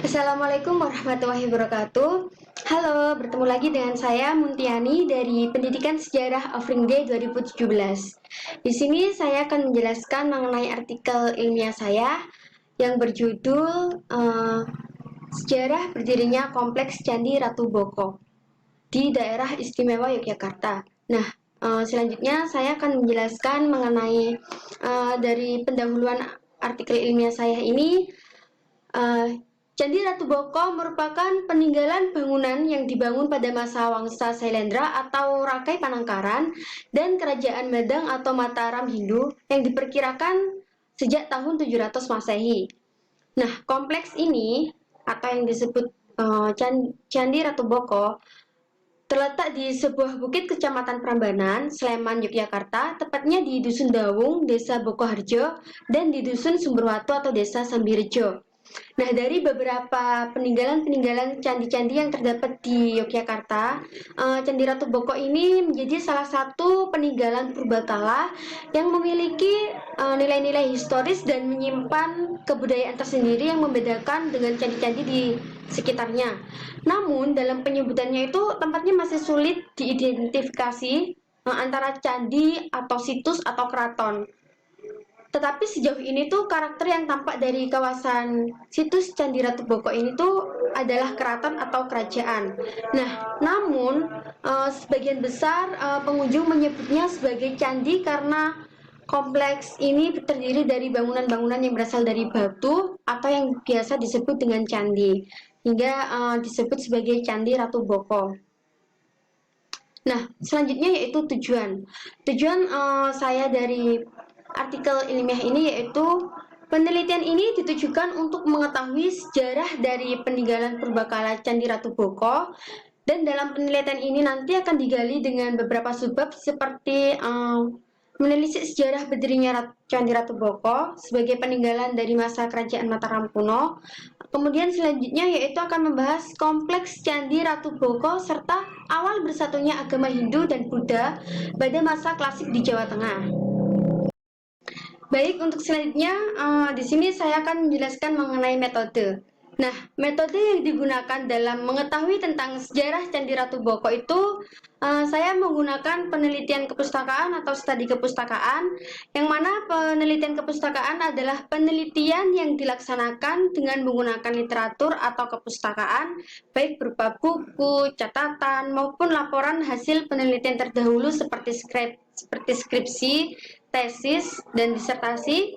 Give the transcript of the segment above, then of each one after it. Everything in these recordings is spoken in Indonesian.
Assalamualaikum warahmatullahi wabarakatuh. Halo, bertemu lagi dengan saya Muntiani dari Pendidikan Sejarah Offering Day 2017. Di sini saya akan menjelaskan mengenai artikel ilmiah saya yang berjudul Sejarah Berdirinya Kompleks Candi Ratu Boko di Daerah Istimewa Yogyakarta. Nah, selanjutnya saya akan menjelaskan mengenai dari pendahuluan artikel ilmiah saya ini. Candi Ratu Boko merupakan peninggalan bangunan yang dibangun pada masa Wangsa Sailendra atau Rakai Panangkaran dan Kerajaan Madang atau Mataram Hindu yang diperkirakan sejak tahun 700 Masehi. Nah, kompleks ini atau yang disebut Candi Ratu Boko terletak di sebuah bukit Kecamatan Prambanan, Sleman, Yogyakarta, tepatnya di Dusun Dawung, Desa Bokoharjo, dan di Dusun Sumberwatu atau Desa Sambirejo. Nah, dari beberapa peninggalan-peninggalan candi-candi yang terdapat di Yogyakarta, Candi Ratu Boko ini menjadi salah satu peninggalan purbakala yang memiliki nilai-nilai historis dan menyimpan kebudayaan tersendiri yang membedakan dengan candi-candi di sekitarnya. Namun, dalam penyebutannya itu tempatnya masih sulit diidentifikasi antara candi atau situs atau keraton. Tetapi sejauh ini tuh karakter yang tampak dari kawasan situs Candi Ratu Boko ini tuh adalah keraton atau kerajaan. Nah, namun sebagian besar pengunjung menyebutnya sebagai candi karena kompleks ini terdiri dari bangunan-bangunan yang berasal dari batu atau yang biasa disebut dengan candi, hingga disebut sebagai Candi Ratu Boko. Nah, selanjutnya yaitu tujuan. Tujuan saya dari artikel ilmiah ini yaitu penelitian ini ditujukan untuk mengetahui sejarah dari peninggalan purbakala Candi Ratu Boko, dan dalam penelitian ini nanti akan digali dengan beberapa subbab seperti menelisik sejarah berdirinya Candi Ratu Boko sebagai peninggalan dari masa kerajaan Mataram kuno. Kemudian selanjutnya yaitu akan membahas kompleks Candi Ratu Boko serta awal bersatunya agama Hindu dan Buddha pada masa klasik di Jawa Tengah. Baik, untuk selanjutnya di sini saya akan menjelaskan mengenai metode. Nah, metode yang digunakan dalam mengetahui tentang sejarah Candi Ratu Boko itu saya menggunakan penelitian kepustakaan atau studi kepustakaan, yang mana penelitian kepustakaan adalah penelitian yang dilaksanakan dengan menggunakan literatur atau kepustakaan, baik berupa buku, catatan, maupun laporan hasil penelitian terdahulu seperti skripsi, tesis, dan disertasi,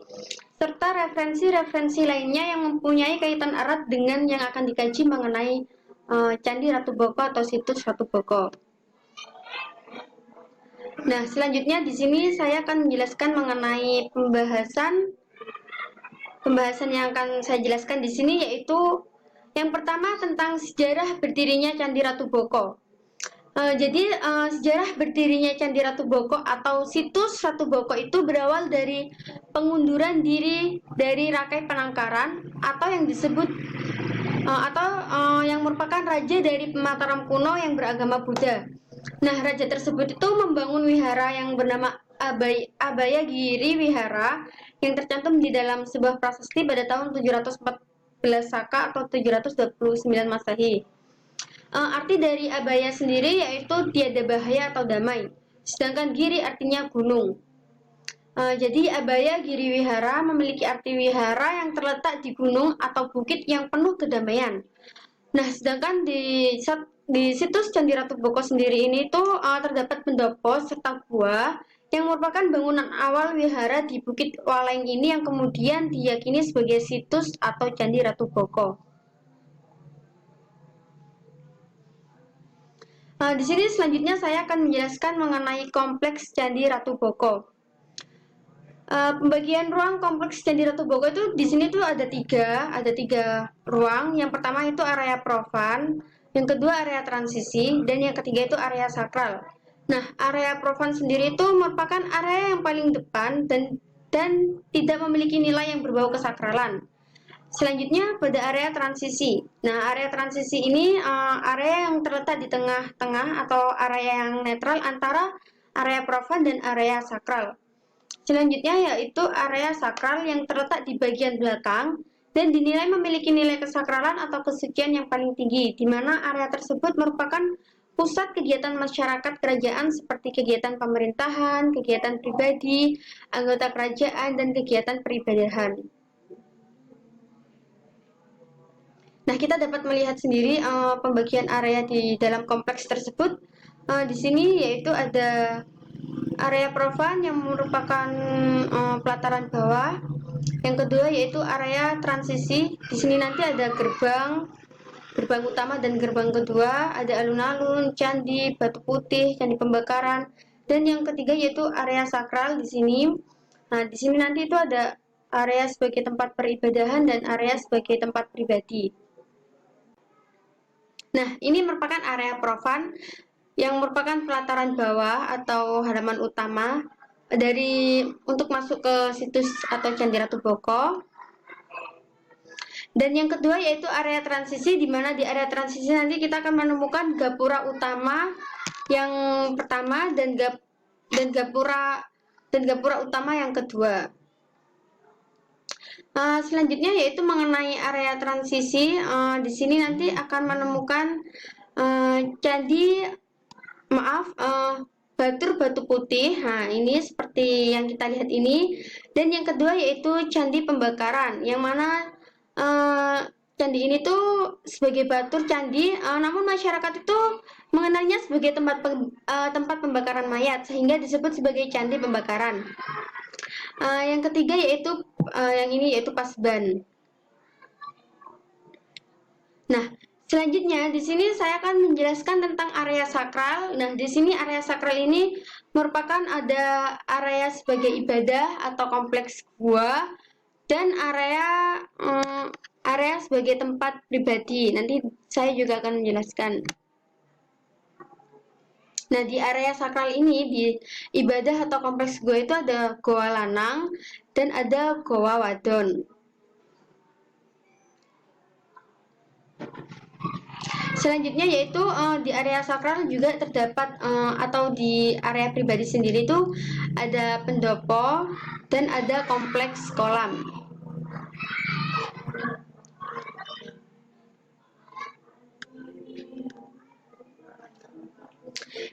serta referensi-referensi lainnya yang mempunyai kaitan erat dengan yang akan dikaji mengenai Candi Ratu Boko atau situs Ratu Boko. Nah, selanjutnya di sini saya akan menjelaskan mengenai pembahasan yang akan saya jelaskan di sini, yaitu yang pertama tentang sejarah berdirinya Candi Ratu Boko. Jadi sejarah berdirinya Candi Ratu Boko atau situs Ratu Boko itu berawal dari pengunduran diri dari Rakai Panangkaran atau yang disebut yang merupakan raja dari Mataram kuno yang beragama Buddha. Nah, raja tersebut itu membangun wihara yang bernama Abaya Giri Wihara yang tercantum di dalam sebuah prasasti pada tahun 714 Saka atau 729 Masehi. Arti dari abaya sendiri yaitu tiada bahaya atau damai, sedangkan giri artinya gunung. Jadi abaya giri wihara memiliki arti wihara yang terletak di gunung atau bukit yang penuh kedamaian. Nah, sedangkan di situs Candi Ratu Boko sendiri ini tuh terdapat pendopo serta gua yang merupakan bangunan awal wihara di Bukit Waleng ini yang kemudian diyakini sebagai situs atau Candi Ratu Boko. Di sini selanjutnya saya akan menjelaskan mengenai kompleks Candi Ratu Boko. Pembagian ruang kompleks Candi Ratu Boko itu di sini tuh ada tiga ruang. Yang pertama itu area profan, yang kedua area transisi, dan yang ketiga itu area sakral. Nah, area profan sendiri itu merupakan area yang paling depan dan tidak memiliki nilai yang berbau kesakralan. Selanjutnya pada area transisi. Nah, area transisi ini area yang terletak di tengah-tengah atau area yang netral antara area profan dan area sakral. Selanjutnya yaitu area sakral yang terletak di bagian belakang dan dinilai memiliki nilai kesakralan atau kesucian yang paling tinggi, di mana area tersebut merupakan pusat kegiatan masyarakat kerajaan seperti kegiatan pemerintahan, kegiatan pribadi, anggota kerajaan, dan kegiatan peribadahan. Nah, kita dapat melihat sendiri pembagian area di dalam kompleks tersebut. Di sini yaitu ada area profan yang merupakan pelataran bawah. Yang kedua yaitu area transisi. Di sini nanti ada gerbang utama dan gerbang kedua, ada alun-alun, candi, batu putih, candi pembakaran, dan yang ketiga yaitu area sakral di sini. Nah, di sini nanti itu ada area sebagai tempat peribadahan dan area sebagai tempat pribadi. Nah, ini merupakan area profan yang merupakan pelataran bawah atau halaman utama untuk masuk ke situs atau Candi Ratu Boko. Dan yang kedua yaitu area transisi, di mana di area transisi nanti kita akan menemukan gapura utama yang pertama dan gapura utama yang kedua. Selanjutnya yaitu mengenai area transisi. Di sini nanti akan menemukan batur batu putih. Nah, ini seperti yang kita lihat ini. Dan yang kedua yaitu candi pembakaran, yang mana candi ini tuh sebagai batur candi, namun masyarakat itu mengenalnya sebagai tempat pembakaran mayat, sehingga disebut sebagai candi pembakaran. Yang ketiga yaitu yang ini yaitu pasban. Nah, selanjutnya di sini saya akan menjelaskan tentang area sakral. Nah, di sini area sakral ini merupakan ada area sebagai ibadah atau kompleks gua dan area sebagai tempat pribadi. Nanti saya juga akan menjelaskan. Nah, di area sakral ini, di ibadah atau kompleks gua itu ada goa lanang dan ada goa wadon. Selanjutnya yaitu di area sakral juga terdapat atau di area pribadi sendiri itu ada pendopo dan ada kompleks kolam.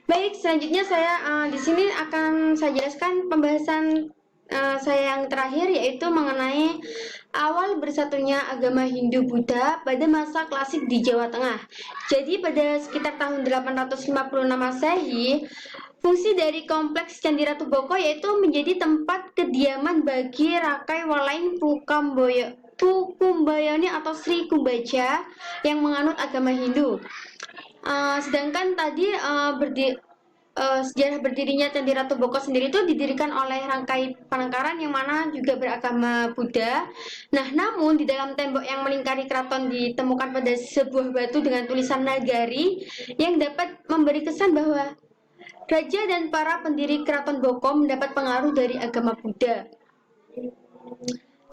Baik, selanjutnya saya di sini akan saya jelaskan pembahasan saya yang terakhir, yaitu mengenai awal bersatunya agama Hindu-Buddha pada masa klasik di Jawa Tengah. Jadi pada sekitar tahun 856 Masehi, fungsi dari kompleks Candi Ratu Boko yaitu menjadi tempat kediaman bagi Rakai Walaing Pukumbayani atau Sri Kumbaja yang menganut agama Hindu. Sedangkan tadi sejarah berdirinya Candi Ratu Boko sendiri itu didirikan oleh Rangkai Panangkaran yang mana juga beragama Buddha. Nah, namun di dalam tembok yang melingkari keraton ditemukan pada sebuah batu dengan tulisan nagari yang dapat memberi kesan bahwa raja dan para pendiri keraton Boko mendapat pengaruh dari agama Buddha.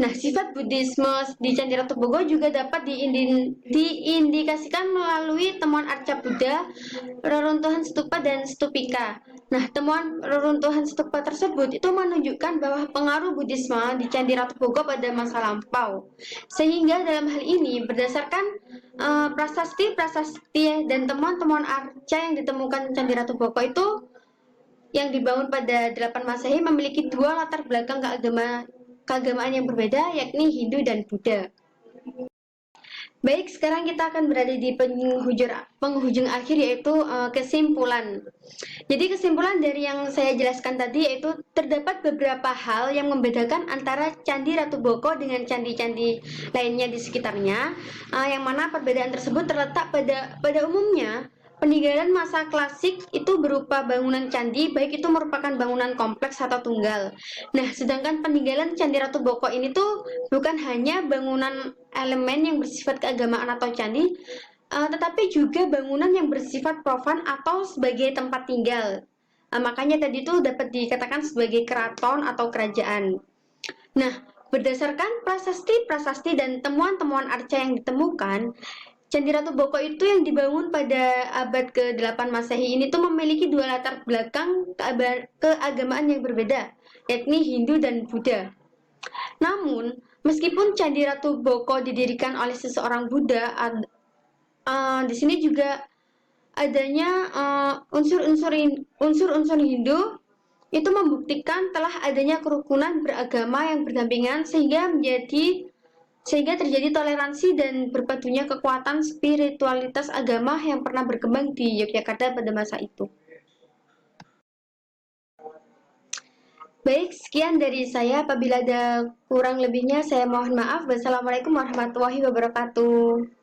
Nah, sifat Buddhisme di Candi Ratu Boko juga dapat diindikasikan melalui temuan arca Buddha, reruntuhan stupa dan stupika. Nah, temuan reruntuhan stupa tersebut itu menunjukkan bahwa pengaruh Buddhisme di Candi Ratu Boko pada masa lampau. Sehingga dalam hal ini berdasarkan prasasti dan temuan-temuan arca yang ditemukan Candi Ratu Boko itu yang dibangun pada 8 Masehi memiliki dua latar belakang keagamaan yang berbeda, yakni Hindu dan Buddha. Baik, sekarang kita akan berada di penghujung akhir, yaitu kesimpulan. Jadi kesimpulan dari yang saya jelaskan tadi yaitu terdapat beberapa hal yang membedakan antara Candi Ratu Boko dengan candi-candi lainnya di sekitarnya, yang mana perbedaan tersebut terletak pada umumnya. Peninggalan masa klasik itu berupa bangunan candi, baik itu merupakan bangunan kompleks atau tunggal. Nah, sedangkan peninggalan Candi Ratu Boko ini tuh bukan hanya bangunan elemen yang bersifat keagamaan atau candi, tetapi juga bangunan yang bersifat profan atau sebagai tempat tinggal. Makanya tadi itu dapat dikatakan sebagai keraton atau kerajaan. Nah, berdasarkan prasasti dan temuan-temuan arca yang ditemukan, Candi Ratu Boko itu yang dibangun pada abad ke-8 Masehi ini tuh memiliki dua latar belakang keagamaan yang berbeda, yakni Hindu dan Buddha. Namun, Meskipun Candi Ratu Boko didirikan oleh seseorang Buddha, di sini juga adanya unsur-unsur Hindu itu membuktikan telah adanya kerukunan beragama yang berdampingan sehingga terjadi toleransi dan berpadunya kekuatan spiritualitas agama yang pernah berkembang di Yogyakarta pada masa itu. Baik, sekian dari saya. Apabila ada kurang lebihnya, saya mohon maaf. Wassalamualaikum warahmatullahi wabarakatuh.